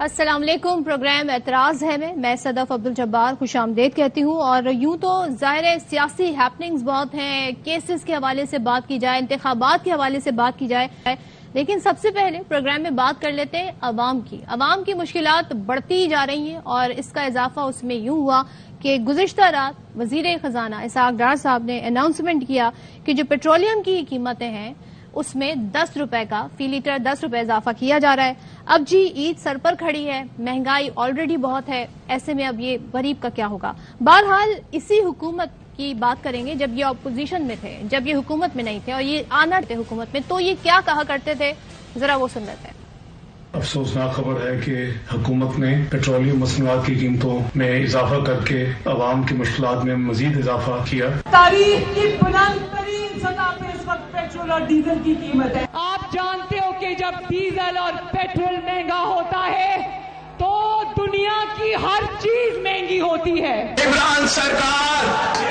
السلام علیکم. پروگرام اعتراض ہے میں صدف عبدالجبار خوش آمدید کہتی ہوں. اور یوں تو ظاہر ہے سیاسی ہیپننگز بہت ہیں، کیسز کے حوالے سے بات کی جائے، انتخابات کے حوالے سے بات کی جائے، لیکن سب سے پہلے پروگرام میں بات کر لیتے ہیں عوام کی مشکلات بڑھتی جا رہی ہیں. اور اس کا اضافہ اس میں یوں ہوا کہ گزشتہ رات وزیر خزانہ اسحاق ڈار صاحب نے اناؤنسمنٹ کیا کہ جو پیٹرولیم کی قیمتیں ہیں اس میں 10 روپے کا فی لیٹر 10 روپے اضافہ کیا جا رہا ہے. اب جی عید سر پر کھڑی ہے، مہنگائی آلریڈی بہت ہے، ایسے میں اب یہ غریب کا کیا ہوگا. بہرحال اسی حکومت کی بات کریں گے جب یہ اپوزیشن میں تھے، جب یہ حکومت میں نہیں تھے اور یہ آنا تھے حکومت میں، تو یہ کیا کہا کرتے تھے، ذرا وہ سن لیتے ہیں. افسوسناک خبر ہے کہ حکومت نے پیٹرولیم مصنوعات کی قیمتوں میں اضافہ کر کے عوام کی مشکلات میں مزید اضافہ کیا. تاریخ کی بلند ترین سطح پہ اس وقت پیٹرول اور ڈیزل کی قیمت ہے. آپ جانتے ہو کہ جب ڈیزل اور پیٹرول مہنگا ہوتا ہے تو دنیا کی ہر چیز مہنگی ہوتی ہے. عمران سرکار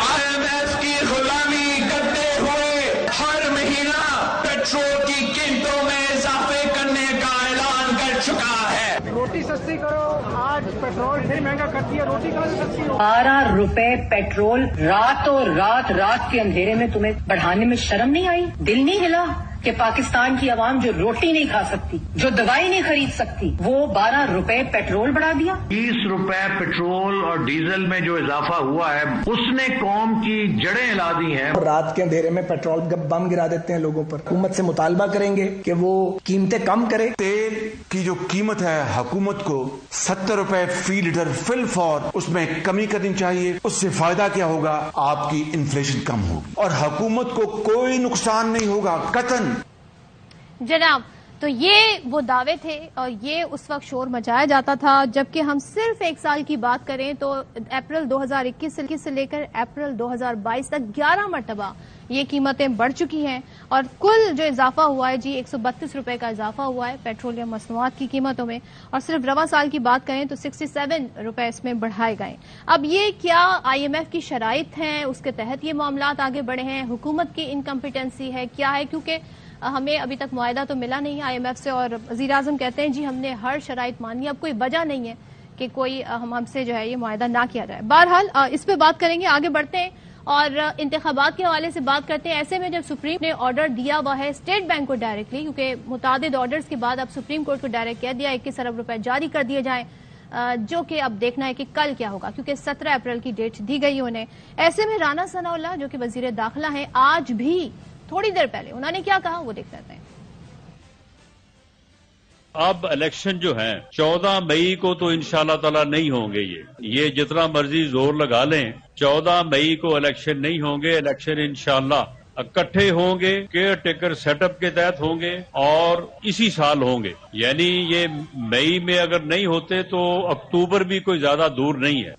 IMF کی غلامی کرتے ہوئے ہر مہینہ پیٹرول کی قیمتوں میں اضافے کرنے کا اعلان کر چکا ہے. روٹی سستی کرو، آج پیٹرول پھر مہنگا کرتی ہے، روٹی کہاں سے سستی ہو؟ 12 روپے پیٹرول رات کے اندھیرے میں تمہیں بڑھانے میں شرم نہیں آئی؟ دل نہیں ہلا کہ پاکستان کی عوام جو روٹی نہیں کھا سکتی، جو دوائی نہیں خرید سکتی، وہ 12 روپے پیٹرول بڑھا دیا؟ 20 روپے پیٹرول اور ڈیزل میں جو اضافہ ہوا ہے اس نے قوم کی جڑیں ہلا دی ہیں. رات کے اندھیرے میں پیٹرول کا بم گرا دیتے ہیں لوگوں پر. حکومت سے مطالبہ کریں گے کہ وہ قیمتیں کم کرے. تیل کی جو قیمت ہے حکومت کو 70 روپے فی لیٹر فی الفور اس میں کمی کرنی چاہیے. اس سے فائدہ کیا ہوگا؟ آپ کی انفلیشن کم ہوگی اور حکومت کو کوئی نقصان نہیں ہوگا قطعاً. جناب، تو یہ وہ دعوے تھے اور یہ اس وقت شور مچایا جاتا تھا، جبکہ ہم صرف ایک سال کی بات کریں تو اپریل 2021 سے لے کر اپریل 2022 تک 11 مرتبہ یہ قیمتیں بڑھ چکی ہیں. اور کل جو اضافہ ہوا ہے جی 132 روپے کا اضافہ ہوا ہے پیٹرولیم مصنوعات کی قیمتوں میں. اور صرف رواں سال کی بات کریں تو 67 روپے اس میں بڑھائے گئے. اب یہ کیا IMF کی شرائط ہیں، اس کے تحت یہ معاملات آگے بڑھے ہیں، حکومت کی انکمپیٹنسی ہے، کیا ہے؟ کیونکہ ہمیں ابھی تک معاہدہ تو ملا نہیں IMF سے اور وزیر اعظم کہتے ہیں جی ہم نے ہر شرائط مانی، اب کوئی وجہ نہیں ہے کہ کوئی ہم سے جو ہے یہ معاہدہ نہ کیا جائے. بہرحال اس پہ بات کریں گے، آگے بڑھتے ہیں اور انتخابات کے حوالے سے بات کرتے ہیں. ایسے میں جب سپریم نے آرڈر دیا ہوا ہے اسٹیٹ بینک کو ڈائریکٹلی، کیونکہ متعدد آرڈرز کے بعد اب سپریم کورٹ کو ڈائریکٹ کہہ دیا 21 ارب روپے جاری کر دیے جائیں، جو کہ اب دیکھنا ہے کہ کل کیا ہوگا، کیونکہ 17 اپریل کی ڈیٹ دی گئی انہیں. ایسے میں رانا ثناءاللہ جو کہ وزیر داخلہ ہیں، آج بھی تھوڑی دیر پہلے انہوں نے کیا کہا وہ دیکھ لیتے ہیں. اب الیکشن جو ہیں 14 مئی کو تو انشاءاللہ تعالی نہیں ہوں گے. یہ جتنا مرضی زور لگا لیں 14 مئی کو الیکشن نہیں ہوں گے. الیکشن انشاءاللہ اکٹھے ہوں گے، کیئر ٹیکر سیٹ اپ کے تحت ہوں گے اور اسی سال ہوں گے. یعنی یہ مئی میں اگر نہیں ہوتے تو اکتوبر بھی کوئی زیادہ دور نہیں ہے.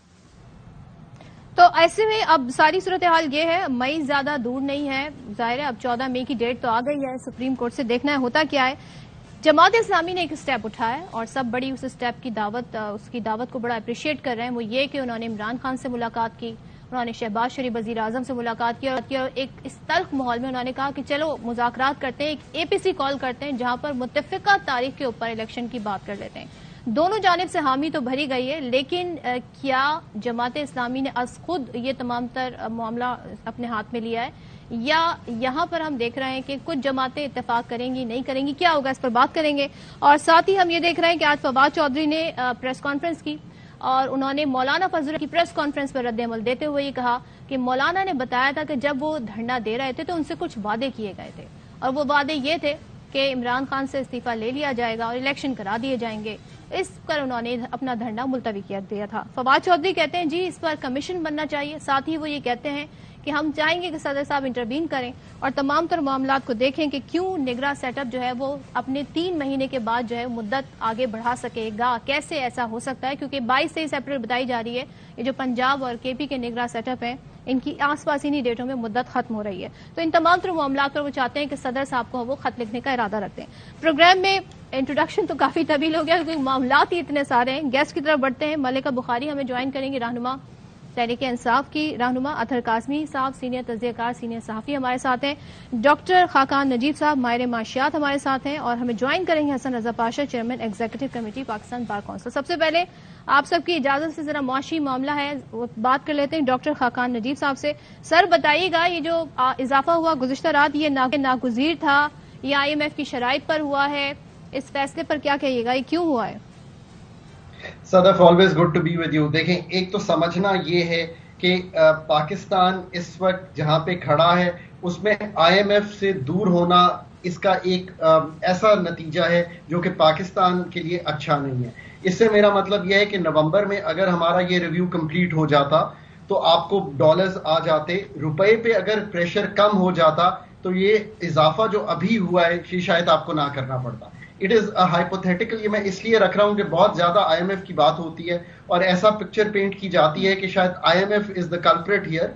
تو ایسے میں اب ساری صورتحال یہ ہے، مئی زیادہ دور نہیں ہے. ظاہر ہے اب 14 مئی کی ڈیٹ تو آ گئی ہے، سپریم کورٹ سے دیکھنا ہے ہوتا کیا ہے. جماعت اسلامی نے ایک سٹیپ اٹھایا ہے اور سب بڑی اس سٹیپ کی دعوت کو بڑا اپریشیٹ کر رہے ہیں. وہ یہ کہ انہوں نے عمران خان سے ملاقات کی، انہوں نے شہباز شریف وزیر اعظم سے ملاقات کی اور ایک اس تلخ ماحول میں انہوں نے کہا کہ چلو مذاکرات کرتے ہیں، ایک APC کال کرتے ہیں جہاں پر متفقہ تاریخ کے اوپر الیکشن کی بات کر لیتے ہیں. دونوں جانب سے حامی تو بھری گئی ہے، لیکن کیا جماعت اسلامی نے از خود یہ تمام تر معاملہ اپنے ہاتھ میں لیا ہے، یا یہاں پر ہم دیکھ رہے ہیں کہ کچھ جماعتیں اتفاق کریں گی نہیں کریں گی، کیا ہوگا اس پر بات کریں گے. اور ساتھ ہی ہم یہ دیکھ رہے ہیں کہ آج فواد چودھری نے پریس کانفرنس کی اور انہوں نے مولانا فضل کی پریس کانفرنس پر رد عمل دیتے ہوئے یہ کہا کہ مولانا نے بتایا تھا کہ جب وہ دھرنا دے رہے تھے تو ان سے کچھ وعدے کیے گئے تھے اور وہ وعدے یہ تھے کہ عمران خان سے استعفیٰ لے لیا جائے گا اور الیکشن کرا دیے جائیں گے. اس پر انہوں نے اپنا دھرنا ملتوی کر دیا تھا. فواد چودھری کہتے ہیں جی اس پر کمیشن بننا چاہیے. ساتھ ہی وہ یہ کہتے ہیں کہ ہم چاہیں گے کہ صدر صاحب انٹروین کریں اور تمام تر معاملات کو دیکھیں کہ کیوں نگراں سیٹ اپ جو ہے وہ اپنے 3 مہینے کے بعد جو ہے مدت آگے بڑھا سکے گا. کیسے ایسا ہو سکتا ہے؟ کیونکہ 22-23 اپریل بتائی جا رہی ہے یہ جو پنجاب اور KP کے نگراں سیٹ اپ ہیں ان کی آس پاس انہی ڈیٹوں میں مدت ختم ہو رہی ہے. تو ان تمام تر معاملات پر وہ چاہتے ہیں کہ صدر صاحب کو وہ خط لکھنے کا ارادہ رکھتے ہیں. پروگرام میں انٹروڈکشن تو کافی طویل ہو گیا کیونکہ معاملات ہی اتنے سارے ہیں. گیسٹ کی طرف بڑھتے ہیں. ملکہ بخاری ہمیں جوائن کریں گے، رہنما تحریک انصاف کی رہنما اطہر قاسمی صاحب، سینئر تجزیہ کار، سینئر صحافی ہمارے ساتھ ہیں، ڈاکٹر خاقان نجیب صاحب ماہر معاشیات ہمارے ساتھ ہیں، اور ہمیں جوائن کریں گے Hasan Raza Pasha, chairman executive committee Pakistan bar council. سب سے پہلے آپ سب کی اجازت سے ذرا معاشی معاملہ ہے وہ بات کر لیتے ہیں ڈاکٹر خاقان نجیب صاحب سے۔ سر بتائیے گا، یہ جو اضافہ ہوا گزشتہ رات یہ ناگزیر تھا، یہ IMF کی شرائط پر ہوا ہے، اس فیصلے پر کیا کہیے گا، یہ کیوں ہوا ہے؟ Sadaf always good to be with you. دیکھیں، ایک تو سمجھنا یہ ہے کہ پاکستان اس وقت جہاں پہ کھڑا ہے اس میں IMF سے دور ہونا اس کا ایک ایسا نتیجہ ہے جو کہ پاکستان کے لیے اچھا نہیں ہے۔ اس سے میرا مطلب یہ ہے کہ نومبر میں اگر ہمارا یہ ریویو کمپلیٹ ہو جاتا تو آپ کو ڈالرز آ جاتے، روپے پہ اگر پریشر کم ہو جاتا تو یہ اضافہ جو ابھی ہوا ہے یہ شاید آپ کو نہ کرنا پڑتا۔ اٹ از اے ہائپوتھیٹیکل، یہ میں اس لیے رکھ رہا ہوں کہ بہت زیادہ IMF کی بات ہوتی ہے اور ایسا پکچر پینٹ کی جاتی ہے کہ شاید IMF از دا کلپریٹ ہیئر۔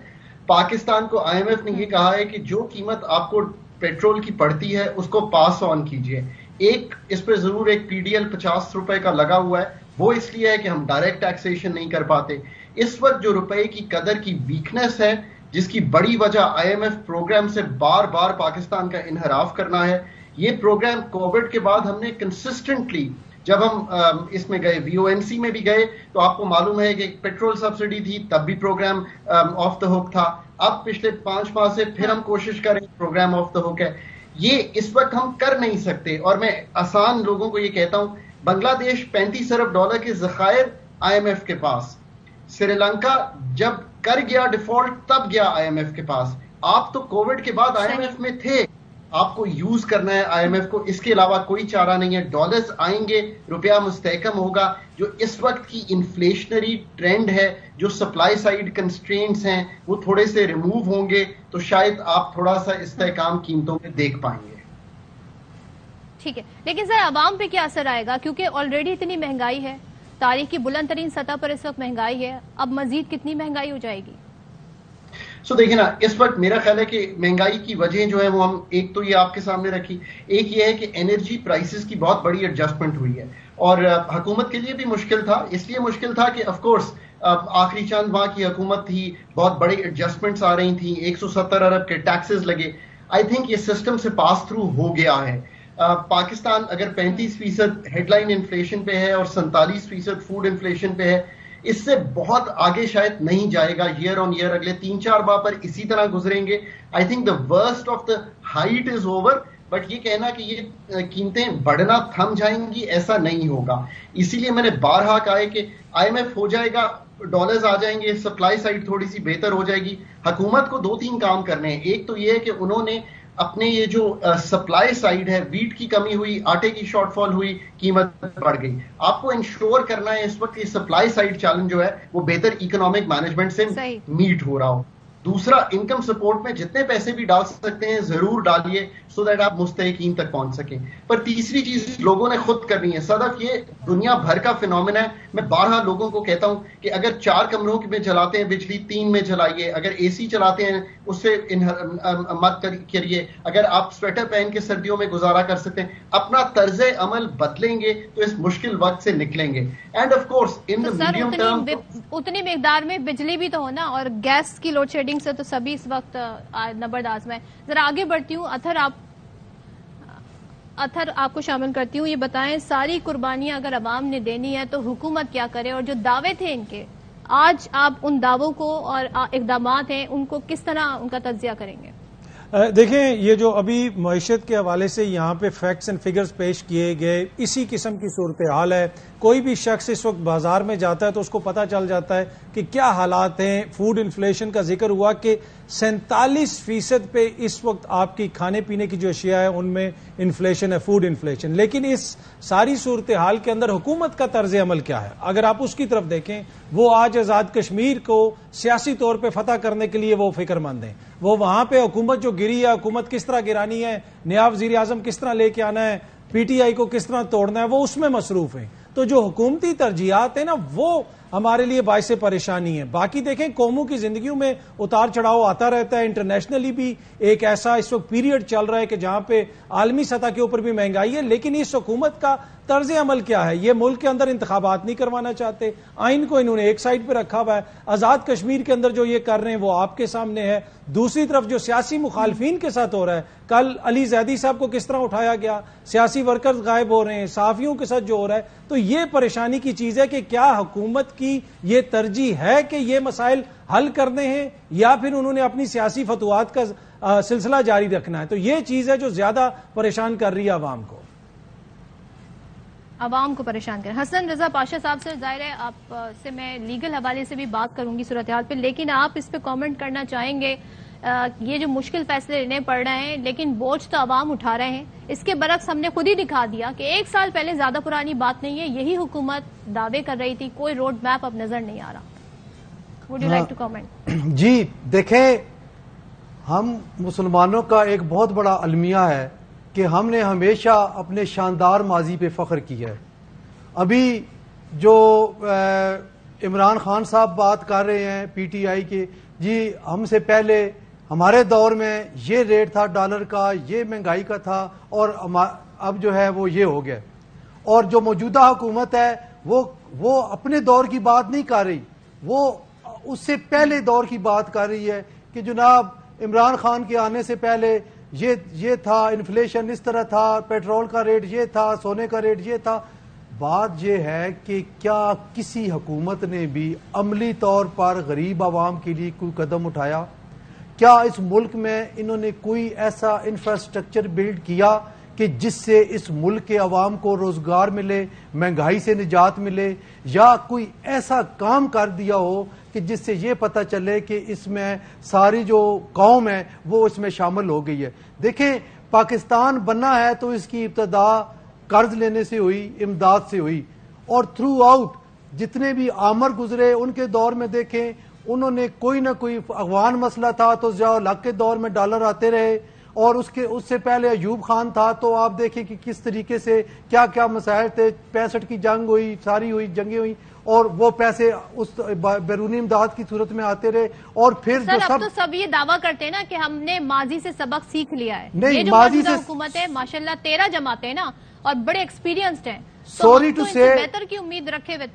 پاکستان کو IMF نے یہ کہا ہے کہ جو قیمت آپ کو پیٹرول کی پڑتی ہے اس کو پاس آن کیجئے۔ ایک اس پہ ضرور ایک PDL 50 روپے کا لگا ہوا ہے، وہ اس لیے ہے کہ ہم ڈائریکٹ ٹیکسیشن نہیں کر پاتے۔ اس وقت جو روپے کی قدر کی ویکنس ہے، جس کی بڑی وجہ IMF پروگرام سے بار بار پاکستان کا انحراف کرنا ہے، یہ پروگرام کووڈ کے بعد ہم نے کنسسٹنٹلی، جب ہم اس میں گئے VONC میں بھی گئے تو آپ کو معلوم ہے کہ پیٹرول سبسڈی تھی تب بھی پروگرام آف دا ہوک تھا، اب پچھلے 5 ماہ سے پھر ہم کوشش کریں پروگرام آف دا ہوک ہے۔ یہ اس وقت ہم کر نہیں سکتے، اور میں آسان لوگوں کو یہ کہتا ہوں، بنگلہ دیش 35 ارب ڈالر کے ذخائر IMF کے پاس، سری لنکا جب کر گیا ڈیفالٹ تب گیا IMF کے پاس۔ آپ تو کووڈ کے بعد IMF میں تھے، آپ کو یوز کرنا ہے IMF کو، اس کے علاوہ کوئی چارہ نہیں ہے۔ ڈالرز آئیں گے، روپیہ مستحکم ہوگا، جو اس وقت کی انفلیشنری ٹرینڈ ہے، جو سپلائی سائیڈ کنسٹرینٹس ہیں وہ تھوڑے سے ریموو ہوں گے تو شاید آپ تھوڑا سا استحکام قیمتوں میں دیکھ پائیں گے۔ ٹھیک ہے، لیکن سر عوام پہ کیا اثر آئے گا، کیونکہ آلریڈی اتنی مہنگائی ہے، تاریخ کی بلند ترین سطح پر اس وقت مہنگائی ہے، اب مزید کتنی مہنگائی ہو جائے گی؟ دیکھیں نا، اس وقت میرا خیال ہے کہ مہنگائی کی وجہ جو ہے وہ ہم ایک تو یہ آپ کے سامنے رکھی، ایک یہ ہے کہ انرجی پرائسز کی بہت بڑی ایڈجسٹمنٹ ہوئی ہے، اور حکومت کے لیے بھی مشکل تھا، اس لیے مشکل تھا کہ آف کورس آخری چند ماہ کی حکومت تھی، بہت بڑی ایڈجسٹمنٹس آ رہی تھیں، 170 ارب کے ٹیکسز لگے۔ آئی تھنک یہ سسٹم سے پاس تھرو ہو گیا ہے۔ پاکستان اگر 35% ہیڈ لائن انفلیشن پہ ہے اور 47% فوڈ انفلیشن پہ ہے، اس سے بہت آگے شاید نہیں جائے گا، ایئر آن ایئر اگلے 3-4 ماہ پر اسی طرح گزریں گے۔ I think the worst of the height is over, but یہ کہنا کہ یہ قیمتیں بڑھنا تھم جائیں گی ایسا نہیں ہوگا۔ اسی لیے میں نے بارہا کہا ہے کہ IMF ہو جائے گا، ڈالرز آ جائیں گے، سپلائی سائڈ تھوڑی سی بہتر ہو جائے گی۔ حکومت کو 2-3 کام کرنے ہیں، ایک تو یہ ہے کہ انہوں نے اپنے یہ جو سپلائی سائڈ ہے، ویٹ کی کمی ہوئی، آٹے کی شارٹ فال ہوئی، قیمت بڑھ گئی، آپ کو انشور کرنا ہے اس وقت یہ سپلائی سائڈ چیلنج جو ہے وہ بہتر اکنامک مینجمنٹ سے میٹ ہو رہا ہو۔ دوسرا، انکم سپورٹ میں جتنے پیسے بھی ڈال سکتے ہیں ضرور ڈالیے سو دیٹ آپ مستحقین تک پہنچ سکیں۔ پر تیسری چیز لوگوں نے خود کرنی ہے۔ صدف، یہ دنیا بھر کا فینومینا ہے، میں بارہا لوگوں کو کہتا ہوں کہ اگر 4 کمروں میں جلاتے ہیں بجلی 3 میں جلائیے، اگر AC چلاتے ہیں اس سے مت کریے، اگر آپ سویٹر پہن کے سردیوں میں گزارا کر سکتے ہیں، اپنا طرز عمل بدلیں گے تو اس مشکل وقت سے نکلیں گے۔ And of course in the medium term اتنی مقدار میں بجلی بھی تو ہونا، اور گیس کی لوڈ شیڈنگ سے تو سبھی اس وقت نبرد آزما ہے۔ ذرا آگے بڑھتی ہوں، اطہر آپ کو شامل کرتی ہوں، یہ بتائیں ساری قربانیاں اگر عوام نے دینی ہے تو حکومت کیا کرے، اور جو دعوے تھے ان کے، آج آپ ان دعووں کو اور اقدامات ہیں ان کو کس طرح ان کا تجزیہ کریں گے؟ دیکھیں، یہ جو ابھی معیشت کے حوالے سے یہاں پہ فیکٹس اینڈ فگرز پیش کیے گئے، اسی قسم کی صورتحال ہے۔ کوئی بھی شخص اس وقت بازار میں جاتا ہے تو اس کو پتہ چل جاتا ہے کہ کیا حالات ہیں۔ فوڈ انفلیشن کا ذکر ہوا کہ 47% پہ اس وقت آپ کی کھانے پینے کی جو اشیاء ہے ان میں انفلیشن ہے، فوڈ انفلیشن۔ لیکن اس ساری صورتحال کے اندر حکومت کا طرز عمل کیا ہے؟ اگر آپ اس کی طرف دیکھیں، وہ آج آزاد کشمیر کو سیاسی طور پہ فتح کرنے کے لیے وہ فکر مند ہیں۔ وہ وہاں پہ حکومت جو گری ہے، حکومت کس طرح گرانی ہے، نیا وزیر اعظم کس طرح لے کے آنا ہے، PTI کو کس طرح توڑنا ہے، وہ اس میں مصروف ہیں۔ تو جو حکومتی ترجیحات ہیں نا، وہ ہمارے لیے باعث پریشانی ہے۔ باقی دیکھیں، قوموں کی زندگیوں میں اتار چڑھاؤ آتا رہتا ہے، انٹرنیشنلی بھی ایک ایسا اس وقت پیریڈ چل رہا ہے کہ جہاں پہ عالمی سطح کے اوپر بھی مہنگائی ہے، لیکن اس حکومت کا طرز عمل کیا ہے؟ یہ ملک کے اندر انتخابات نہیں کروانا چاہتے، آئین کو انہوں نے ایک سائڈ پہ رکھا ہوا ہے، آزاد کشمیر کے اندر جو یہ کر رہے ہیں وہ آپ کے سامنے ہے، دوسری طرف جو سیاسی مخالفین کے ساتھ ہو رہا ہے، کل علی زیدی صاحب کو کس طرح اٹھایا گیا، سیاسی ورکرز غائب ہو رہے ہیں، صحافیوں کے ساتھ جو ہو رہا ہے، تو یہ پریشانی کی چیز ہے کہ کیا حکومت کی یہ ترجیح ہے کہ یہ مسائل حل کرنے ہیں یا پھر انہوں نے اپنی سیاسی فتوحات کا سلسلہ جاری رکھنا ہے؟ تو یہ چیز ہے جو زیادہ پریشان کر رہی ہے عوام کو پریشان کریں۔ حسن رضا پاشا صاحب سے ظاہر ہے آپ سے میں لیگل حوالے سے بھی بات کروں گی صورتحال پہ، لیکن آپ اس پہ کامنٹ کرنا چاہیں گے؟ یہ جو مشکل فیصلے لینے پڑ رہے ہیں لیکن بوجھ تو عوام اٹھا رہے ہیں، اس کے برعکس ہم نے خود ہی دکھا دیا کہ 1 سال پہلے زیادہ پرانی بات نہیں ہے، یہی حکومت دعوے کر رہی تھی، کوئی روڈ میپ اب نظر نہیں آ رہا۔ Would you like to comment? جی دیکھیں، ہم مسلمانوں کا ایک بہت بڑا المیہ ہے کہ ہم نے ہمیشہ اپنے شاندار ماضی پہ فخر کیا ہے۔ ابھی جو عمران خان صاحب بات کر رہے ہیں پی ٹی آئی کے، جی ہم سے پہلے ہمارے دور میں یہ ریٹ تھا ڈالر کا، یہ مہنگائی کا تھا، اور اب جو ہے وہ یہ ہو گیا۔ اور جو موجودہ حکومت ہے وہ اپنے دور کی بات نہیں کر رہی، وہ اس سے پہلے دور کی بات کر رہی ہے کہ جناب عمران خان کے آنے سے پہلے یہ تھا، انفلیشن اس طرح تھا، پیٹرول کا ریٹ یہ تھا، سونے کا ریٹ یہ تھا۔ بات یہ ہے کہ کیا کسی حکومت نے بھی عملی طور پر غریب عوام کے لیے کوئی قدم اٹھایا؟ کیا اس ملک میں انہوں نے کوئی ایسا انفراسٹرکچر بلڈ کیا کہ جس سے اس ملک کے عوام کو روزگار ملے، مہنگائی سے نجات ملے، یا کوئی ایسا کام کر دیا ہو کہ جس سے یہ پتہ چلے کہ اس میں ساری جو قوم ہے وہ اس میں شامل ہو گئی ہے؟ دیکھیں، پاکستان بننا ہے تو اس کی ابتدا قرض لینے سے ہوئی، امداد سے ہوئی، اور تھرو آؤٹ جتنے بھی آمر گزرے ان کے دور میں دیکھیں انہوں نے کوئی نہ کوئی افغان مسئلہ تھا تو ضیاء الحق کے دور میں ڈالر آتے رہے، اور اس سے پہلے ایوب خان تھا تو آپ دیکھیں کہ کس طریقے سے کیا کیا مسائل تھے، 65 کی جنگ ہوئی، ساری ہوئی جنگیں ہوئی، اور وہ پیسے اس بیرونی امداد کی صورت میں آتے رہے۔ اور پھر اب تو سب یہ دعویٰ کرتے ہیں نا کہ ہم نے ماضی سے سبق سیکھ لیا ہے۔ نہیں، یہ جو موجودہ حکومت ہے ماشاءاللہ 13 جماعتیں ہیں نا اور بڑے ایکسپیرینسڈ ہیں، سوری ٹو سے بہتر کی امید رکھے ہوئے۔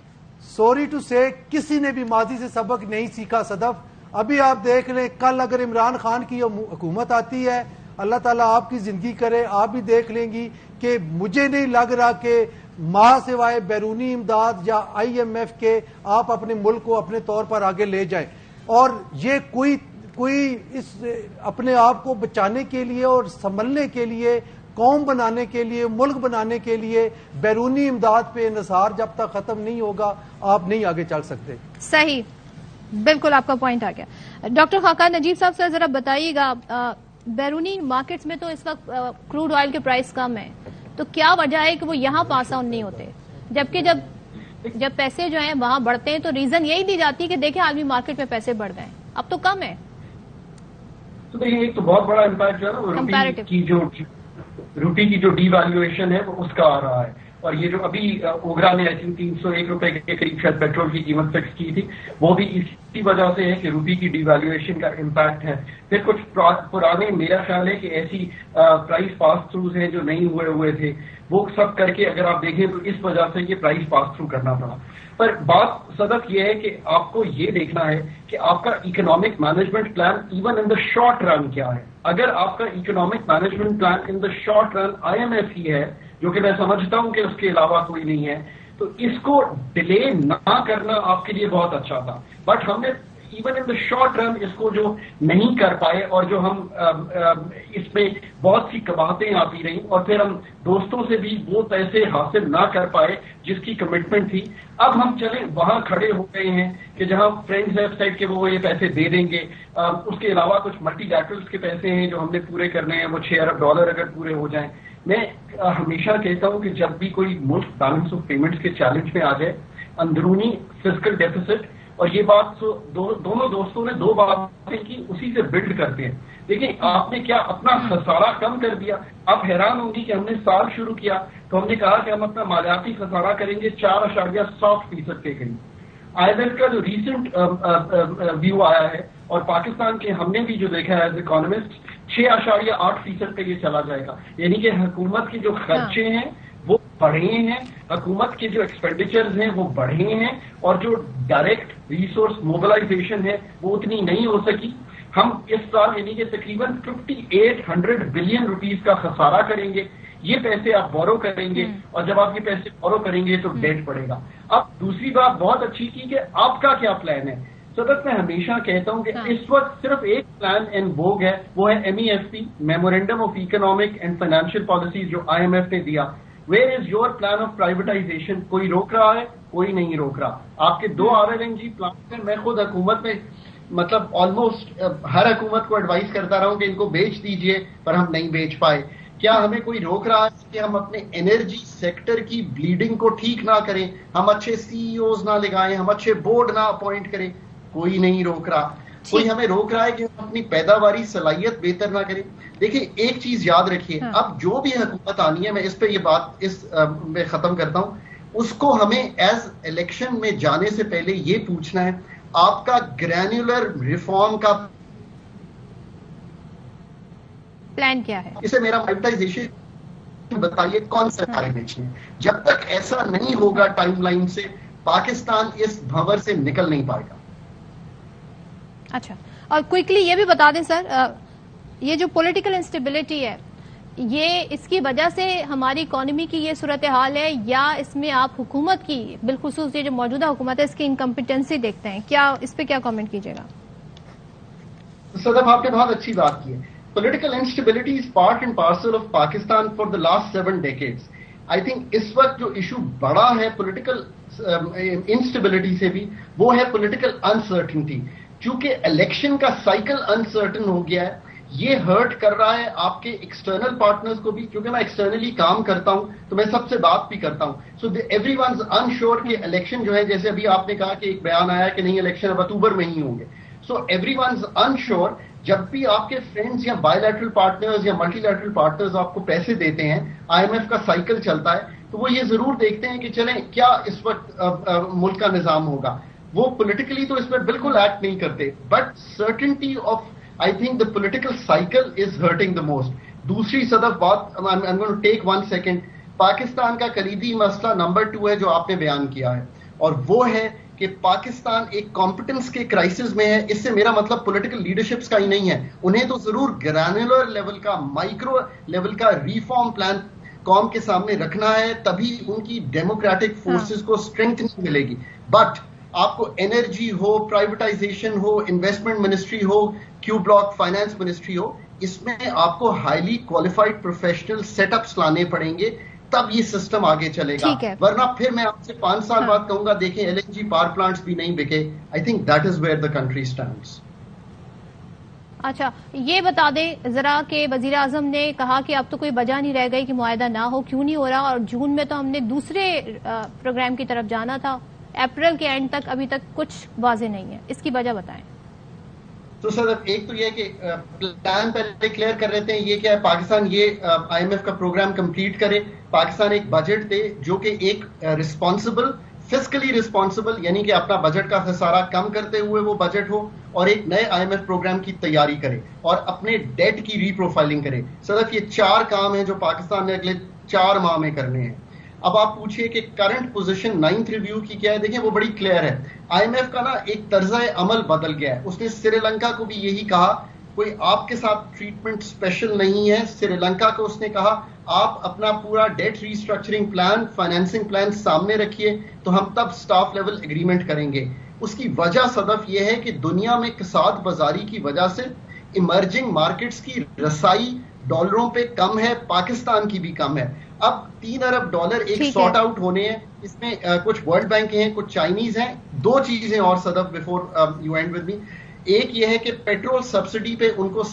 سوری ٹو سے کسی نے بھی ماضی سے سبق نہیں سیکھا صدف۔ ابھی آپ دیکھ لیں، کل اگر عمران خان کی حکومت آتی ہے، اللہ تعالیٰ آپ کی زندگی کرے، آپ بھی دیکھ لیں گی کہ مجھے نہیں لگ رہا کہ ماہ سوائے بیرونی امداد یا آئی ایم ایف کے آپ اپنے ملک کو اپنے طور پر آگے لے جائیں۔ اور یہ کوئی اس اپنے آپ کو بچانے کے لیے اور سنبھلنے کے لیے، قوم بنانے کے لیے، ملک بنانے کے لیے بیرونی امداد پہ انحصار جب تک ختم نہیں ہوگا آپ نہیں آگے چل سکتے۔ صحیح، بالکل آپ کا پوائنٹ آ گیا۔ ڈاکٹر خاقان نجیب صاحب سے ذرا بتائیے گا، بیرونی مارکیٹس میں تو اس وقت کروڈ آئل کے پرائس کم ہیں، تو کیا وجہ ہے کہ وہ یہاں پاس آن نہیں ہوتے، جبکہ جب پیسے جو ہیں وہاں بڑھتے ہیں تو ریزن یہی دی جاتی ہے کہ دیکھیں عالمی مارکیٹ میں پیسے بڑھ گئے، اب تو کم ہے۔ تو دیکھیں ایک تو بہت بڑا امپیکٹ جو ہے نا وہ روپی کی جو ڈی ویلیویشن ہے وہ اس کا آ رہا ہے، اور یہ جو ابھی اوگرا نے 301 روپے کے قریب شاید پیٹرول کی قیمت فکس کی تھی، وہ بھی اسی وجہ سے ہے کہ روپی کی ڈی ویلیویشن کا امپیکٹ ہے۔ پھر کچھ پرانے میرا خیال ہے کہ ایسی پرائز پاس تھروز ہیں جو نہیں ہوئے تھے، وہ سب کر کے اگر آپ دیکھیں تو اس وجہ سے یہ پرائز پاس تھرو کرنا پڑا۔ پر بات صدق یہ ہے کہ آپ کو یہ دیکھنا ہے کہ آپ کا economic management plan even in the short run کیا ہے۔ اگر آپ کا economic management plan in the short run I am if he ہے، جو کہ میں سمجھتا ہوں کہ اس کے علاوہ کوئی نہیں ہے، تو اس کو ڈیلے نہ کرنا آپ کے لیے بہت اچھا تھا۔ بٹ ہم نے even in the short run اس کو جو نہیں کر پائے، اور جو ہم اس میں بہت سی کباہتیں آتی رہیں، اور پھر ہم دوستوں سے بھی وہ پیسے حاصل نہ کر پائے جس کی کمٹمنٹ تھی۔ اب ہم چلیں وہاں کھڑے ہو گئے ہیں کہ جہاں فرینڈز ویب سائٹ کے وہ یہ پیسے دے دیں گے، اس کے علاوہ کچھ ملٹی لیٹرلز کے پیسے ہیں جو ہم نے پورے کرنے ہیں، وہ $6 ارب اگر پورے ہو جائیں۔ میں ہمیشہ کہتا ہوں کہ جب بھی کوئی ملک بیلنس آف پیمنٹس کے چیلنج میں آ جائے، اندرونی فسکل ڈیفیسٹ، اور یہ بات دونوں دوستوں نے 2 باتیں کی، اسی سے بلڈ کرتے ہیں۔ دیکھیں آپ نے کیا اپنا خسارہ کم کر دیا؟ آپ حیران ہوں گی کہ ہم نے سال شروع کیا تو ہم نے کہا کہ ہم اپنا مالیاتی خسارہ کریں گے 4.7% کے قریب۔ IMF کا جو ریسنٹ ویو آیا ہے، اور پاکستان کے ہم نے بھی جو دیکھا ہے ایز اکانومسٹ، 6.8% پہ یہ چلا جائے گا، یعنی کہ حکومت کے جو خرچے ہیں وہ بڑھے ہیں, حکومت کے جو ایکسپینڈیچرز ہیں وہ بڑھے ہیں, اور جو ڈائریکٹ ریسورس موبلائزیشن ہے وہ اتنی نہیں ہو سکی. ہم اس سال یعنی کہ تقریباً 5800 بلین روپیز کا خسارہ کریں گے. یہ پیسے آپ بورو کریں گے, اور جب آپ یہ پیسے بورو کریں گے تو ڈیٹ پڑے گا. اب دوسری بات بہت اچھی کی کہ آپ کا کیا پلان ہے. صدر میں ہمیشہ کہتا ہوں کہ اس وقت صرف ایک پلان ان ووگ ہے, وہ ہے MEFP, memorandum of economic and financial policies, جو IMF نے دیا. Where is your plan of privatisation? کوئی روک رہا ہے؟ کوئی نہیں روک رہا. آپ کے 2 RLNG پلانٹ ہیں. میں خود حکومت میں مطلب آلموسٹ ہر حکومت کو ایڈوائز کرتا رہا ہوں کہ ان کو بیچ دیجئے, پر ہم نہیں بیچ پائے. کیا ہمیں کوئی روک رہا ہے کہ ہم اپنے انرجی سیکٹر کی بلیڈنگ کو ٹھیک نہ کریں, ہم اچھے CEOs نہ لگائیں, ہم اچھے بورڈ نہ اپوائنٹ کریں؟ کوئی نہیں روک رہا. کوئی ہمیں روک رہا ہے کہ ہم اپنی پیداواری صلاحیت بہتر نہ کریں؟ دیکھیے ایک چیز یاد رکھیے, اب جو بھی حکومت آنی ہے, میں اس پہ یہ بات میں ختم کرتا ہوں, اس کو ہمیں ایز الیکشن میں جانے سے پہلے یہ پوچھنا ہے آپ کا گرینولر ریفارم کا پلان کیا ہے. اسے میرا پرائیویٹائزیشن بتائیے کون سے سارے بیچنے. جب تک ایسا نہیں ہوگا ٹائم لائن سے, پاکستان اس بھنور سے نکل نہیں پائے گا. اچھا, اور کوئکلی یہ بھی بتا دیں سر, یہ جو پولیٹیکل انسٹیبلٹی ہے, یہ اس کی وجہ سے ہماری اکانومی کی یہ صورتحال ہے, یا اس میں آپ حکومت کی بالخصوص یہ جو موجودہ حکومت ہے اس کی انکمپیٹنسی دیکھتے ہیں؟ کیا اس پہ کیا کامنٹ کیجیے گا؟ صدف آپ نے بہت اچھی بات کی ہے. Political instability is part and parcel of Pakistan for the last 7 decades. I think اس وقت جو ایشو بڑا ہے پولیٹیکل انسٹیبلٹی سے بھی, وہ ہے پولیٹیکل انسرٹنٹی. چونکہ الیکشن کا سائیکل انسرٹن ہو گیا ہے, یہ ہرٹ کر رہا ہے آپ کے ایکسٹرنل پارٹنرز کو بھی. کیونکہ میں ایکسٹرنلی کام کرتا ہوں تو میں سب سے بات بھی کرتا ہوں. سو ایوری ونز انشور کہ الیکشن جو ہے, جیسے ابھی آپ نے کہا کہ ایک بیان آیا کہ نہیں الیکشن اب اکتوبر میں ہی ہوں گے. So everyone's insure. جب بھی آپ کے فرینڈز یا بائی لیٹرل پارٹنرز یا ملٹی لیٹرل پارٹنرز آپ کو پیسے دیتے ہیں, IMF کا سائیکل چلتا ہے, تو وہ یہ ضرور دیکھتے ہیں کہ چلیں کیا اس وقت ملک کا نظام ہوگا. وہ پولیٹیکلی تو اس پر بالکل ایکٹ نہیں کرتے, but certainty of I think the political cycle is hurting the most. دوسری صدف بات, I'm going to take 1 second. Pakistan کا کلیدی مسئلہ نمبر 2 ہے جو آپ نے بیان کیا ہے, اور وہ ہے کہ پاکستان ایک کمپٹنس کے کرائسس میں ہے. اس سے میرا مطلب پولیٹیکل لیڈرشپس کا ہی نہیں ہے. انہیں تو ضرور گرینولر لیول کا, مائکرو لیول کا ریفارم پلان قوم کے سامنے رکھنا ہے, تبھی ان کی ڈیموکریٹک فورسز کو اسٹرینتھ ملے گی. بٹ آپ کو انرجی ہو, پرائیویٹائزیشن ہو, انویسٹمنٹ منسٹری ہو, کیو بلاک فائنانس منسٹری ہو, اس میں آپ کو highly qualified professional set ups لانے پڑیں گے, تب یہ سسٹم آگے چلے گا. ورنہ پھر میں آپ سے 5 سال بعد کہوں گا دیکھیں LNG پاور پلانٹس بھی نہیں بکے. I think that is where the country stands. اچھا, یہ بتا دیں ذرا کہ وزیر اعظم نے کہا کہ اب تو کوئی وجہ نہیں رہ گئی کہ معاہدہ نہ ہو. کیوں نہیں ہو رہا؟ اور جون میں تو ہم نے دوسرے پروگرام کی طرف جانا تھا, اپریل کے اینڈ تک ابھی تک کچھ واضح نہیں ہے, اس کی وجہ بتائیں. تو سر ایک تو یہ کہ پلان پہلے کلیئر کر رہے ہیں, یہ کیا ہے, پاکستان یہ IMF کا پروگرام کمپلیٹ کرے, پاکستان ایک بجٹ دے جو کہ ایک رسپانسبل, فسکلی رسپانسبل, یعنی کہ اپنا بجٹ کا خسارہ کم کرتے ہوئے وہ بجٹ ہو, اور ایک نئے IMF پروگرام کی تیاری کرے, اور اپنے ڈیٹ کی ری پروفائلنگ کرے. صرف یہ 4 کام ہیں جو پاکستان نے اگلے 4 ماہ میں کرنے ہیں. اب آپ پوچھئے کہ کرنٹ پوزیشن 9th ریویو کی کیا ہے, دیکھیں وہ بڑی کلیئر ہے. IMF کا نا ایک طرز عمل بدل گیا ہے. اس نے سری لنکا کو بھی یہی کہا, کوئی آپ کے ساتھ ٹریٹمنٹ اسپیشل نہیں ہے. سری لنکا کو اس نے کہا آپ اپنا پورا debt restructuring plan, financing plan سامنے رکھیے, تو ہم تب سٹاف لیول ایگریمنٹ کریں گے. اس کی وجہ صدف یہ ہے کہ دنیا میں کساد بازاری کی وجہ سے ایمرجنگ مارکیٹس کی رسائی ڈالروں پہ کم ہے, پاکستان کی بھی کم ہے. اب $3 ارب ایک سارٹ آؤٹ ہونے ہیں, اس میں کچھ ورلڈ بینک ہیں, کچھ چائنیز ہیں. 2 چیزیں اور Sadaf before you and with me. ایک یہ ہے کہ پیٹرول سبسڈی پہ ان کو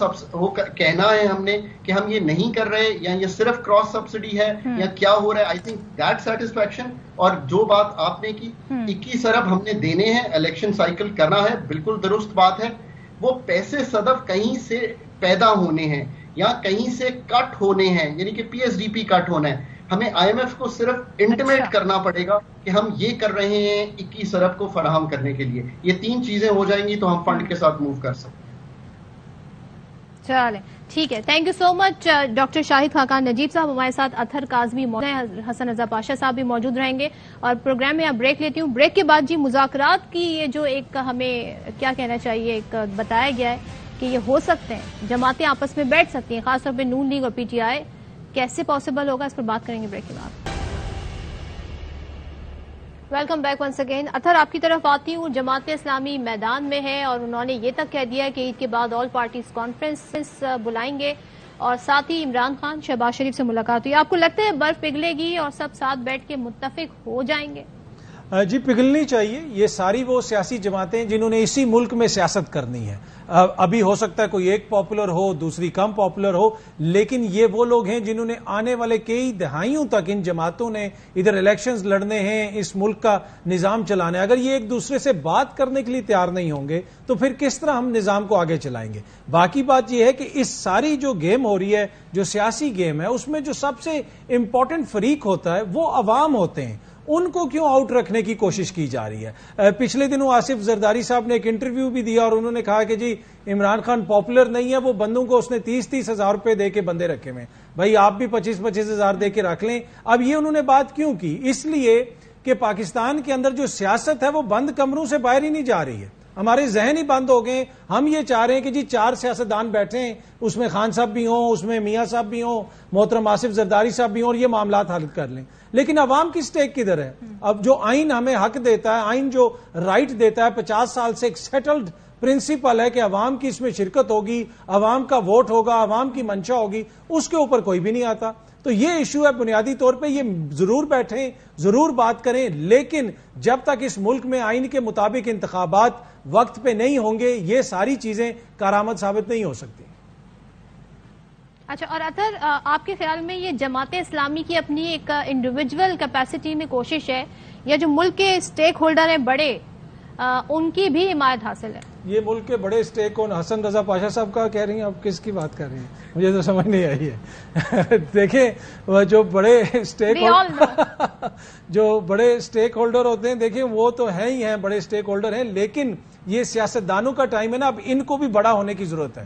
کہنا ہے ہم نے کہ ہم یہ نہیں کر رہے, یا یہ صرف کراس سبسڈی ہے, یا کیا ہو رہا ہے. آئی تھنک دیٹ سیٹسفیکشن. اور جو بات آپ نے کی 21 ارب ہم نے دینے ہیں, الیکشن سائیکل کرنا ہے, بالکل درست بات ہے. وہ پیسے صدف کہیں سے پیدا ہونے ہیں یا کہیں سے کٹ ہونے ہیں, یعنی کہ PSDP کٹ ہونا ہے. ہمیں IMF کو صرف انٹیمیٹ کرنا پڑے گا کہ ہم یہ کر رہے ہیں 21 ارب کو فراہم کرنے کے لیے. یہ 3 چیزیں ہو جائیں گی تو ہم فنڈ کے ساتھ موو کر سکتے ہیں. چلیں ٹھیک ہے، thank you so much doctor Shahid Khaqan Najeeb sahab ہمارے ساتھ، اطہر کاظمی حسن رضا پاشا صاحب بھی موجود رہیں گے، اور پروگرام میں آپ بریک لیتی ہوں. بریک کے بعد جی مذاکرات کی یہ جو ایک ہمیں کیا کہنا چاہیے ایک بتایا گیا ہے کہ یہ ہو سکتے ہیں، جماعتیں آپس میں بیٹھ سکتی ہیں، خاص طور پہ نون لیگ اور پی ٹی آئی، کیسے پاسبل ہوگا اس پر بات کریں گے بریک کے بعد. Welcome back once again. Athar آپ کی طرف آتی ہوں. جماعت اسلامی میدان میں ہے اور انہوں نے یہ تک کہہ دیا ہے کہ عید کے بعد آل پارٹیز کانفرنس بلائیں گے، اور ساتھ ہی عمران خان شہباز شریف سے ملاقات ہوئی. آپ کو لگتا ہے برف پگھلے گی اور سب ساتھ بیٹھ کے متفق ہو جائیں گے؟ جی پگھلنی چاہیے. یہ ساری وہ سیاسی جماعتیں جنہوں نے اسی ملک میں سیاست کرنی ہے. ابھی ہو سکتا ہے کوئی ایک پاپولر ہو، دوسری کم پاپولر ہو، لیکن یہ وہ لوگ ہیں جنہوں نے آنے والے کئی دہائیوں تک ان جماعتوں نے ادھر الیکشنز لڑنے ہیں، اس ملک کا نظام چلانا ہے. اگر یہ ایک دوسرے سے بات کرنے کے لیے تیار نہیں ہوں گے تو پھر کس طرح ہم نظام کو آگے چلائیں گے؟ باقی بات یہ ہے کہ اس ساری جو گیم ہو رہی ہے، جو سیاسی گیم ہے، اس میں جو سب سے امپورٹنٹ فریق ہوتا ہے وہ عوام ہوتے ہیں. ان کو کیوں آؤٹ رکھنے کی کوشش کی جا رہی ہے؟ پچھلے دنوں آصف زرداری صاحب نے ایک انٹرویو بھی دیا اور انہوں نے کہا کہ جی عمران خان پاپولر نہیں ہے، وہ بندوں کو اس نے 30-30 ہزار روپے دے کے بندے رکھے ہوئے. بھائی آپ بھی 25-25 ہزار دے کے رکھ لیں. اب یہ انہوں نے بات کیوں کی؟ اس لیے کہ پاکستان کے اندر جو سیاست ہے وہ بند کمروں سے باہر ہی نہیں جا رہی ہے. ہمارے ذہن ہی بند ہو گئے. ہم یہ چاہ رہے ہیں کہ جی 4 سیاستدان بیٹھے ہیں، اس میں خان صاحب بھی ہوں، اس میں میاں صاحب بھی ہوں، محترم آصف زرداری صاحب بھی ہوں، اور یہ معاملات حل کر لیں. لیکن عوام کی سٹیک کدھر ہے؟ اب جو آئین ہمیں حق دیتا ہے، آئین جو رائٹ دیتا ہے، 50 سال سے ایک سیٹلڈ پرنسپل ہے کہ عوام کی اس میں شرکت ہوگی، عوام کا ووٹ ہوگا، عوام کی منشا ہوگی، اس کے اوپر کوئی بھی نہیں آتا. تو یہ ایشو ہے بنیادی طور پہ. یہ ضرور بیٹھیں، ضرور بات کریں، لیکن جب تک اس ملک میں آئین کے مطابق انتخابات وقت پہ نہیں ہوں گے یہ ساری چیزیں کارآمد ثابت نہیں ہو سکتی. اچھا، اور اطہر آپ کے خیال میں یہ جماعت اسلامی کی اپنی ایک انڈیویجول کیپیسٹی میں کوشش ہے یا جو ملک کے سٹیک ہولڈر ہیں بڑے ان کی بھی حمایت حاصل ہے؟ یہ ملک کے بڑے سٹیک کون؟ حسن رضا پاشا صاحب کا کہہ رہی ہیں؟ آپ کس کی بات کر رہی ہیں؟ مجھے تو سمجھ نہیں آئی ہے. دیکھیں جو بڑے سٹیک ہولڈر ہوتے ہیں، دیکھیں وہ تو ہیں ہی ہیں، بڑے سٹیک ہولڈر ہیں، لیکن یہ سیاستدانوں کا ٹائم ہے نا، اب ان کو بھی بڑا ہونے کی ضرورت ہے.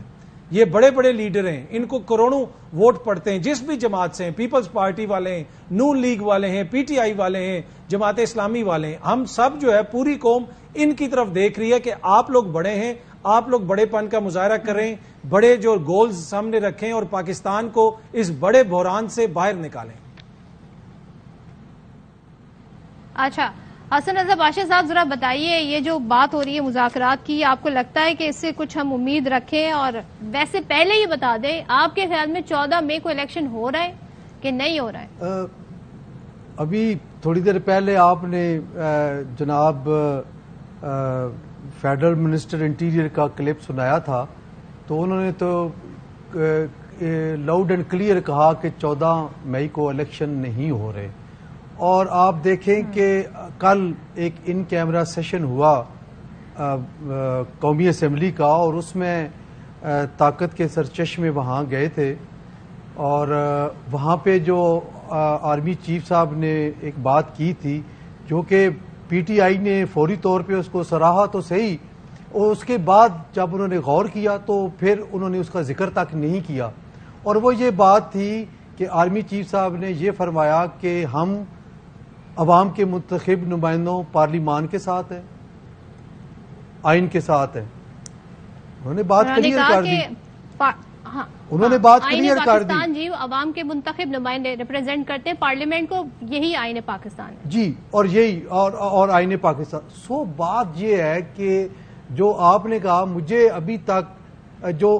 یہ بڑے بڑے لیڈر ہیں، ان کو کروڑوں ووٹ پڑتے ہیں، جس بھی جماعت سے ہیں، پیپلز پارٹی والے ہیں، نون لیگ والے ہیں، پی ٹی آئی والے ہیں، جماعت اسلامی والے ہیں. ہم سب جو ہے پوری قوم ان کی طرف دیکھ رہی ہے کہ آپ لوگ بڑے ہیں، آپ لوگ بڑے پن کا مظاہرہ کریں، بڑے جو گولز سامنے رکھیں اور پاکستان کو اس بڑے بحران سے باہر نکالیں. اچھا حسن رضا پاشا صاحب ذرا بتائیے، یہ جو بات ہو رہی ہے مذاکرات کی، آپ کو لگتا ہے کہ اس سے کچھ ہم امید رکھیں؟ اور ویسے پہلے یہ بتا دیں، آپ کے خیال میں 14 مئی کو الیکشن ہو رہا ہے کہ نہیں ہو رہا ہے؟ ابھی تھوڑی دیر پہلے آپ نے جناب فیڈرل منسٹر انٹیریئر کا کلپ سنایا تھا، تو انہوں نے تو لاؤڈ اینڈ کلیئر کہا کہ 14 مئی کو الیکشن نہیں ہو رہے. اور آپ دیکھیں کہ کل ایک ان کیمرہ سیشن ہوا قومی اسمبلی کا، اور اس میں طاقت کے سرچشمے وہاں گئے تھے، اور وہاں پہ جو آرمی چیف صاحب نے ایک بات کی تھی جو کہ پی ٹی آئی نے فوری طور پہ اس کو سراہا تو صحیح، اور اس کے بعد جب انہوں نے غور کیا تو پھر انہوں نے اس کا ذکر تک نہیں کیا. اور وہ یہ بات تھی کہ آرمی چیف صاحب نے یہ فرمایا کہ ہم عوام کے منتخب نمائندوں پارلیمان کے ساتھ ہیں، آئین کے ساتھ ہیں. انہوں نے بات کلیئر کر دی. انہوں نے بات کلیئر کر دی جی عوام کے منتخب نمائندے ریپرزینٹ کرتے ہیں پارلیمنٹ کو، یہی آئین پاکستان ہے جی، اور یہی اور آئین پاکستان. سو بات یہ ہے کہ جو آپ نے کہا، مجھے ابھی تک جو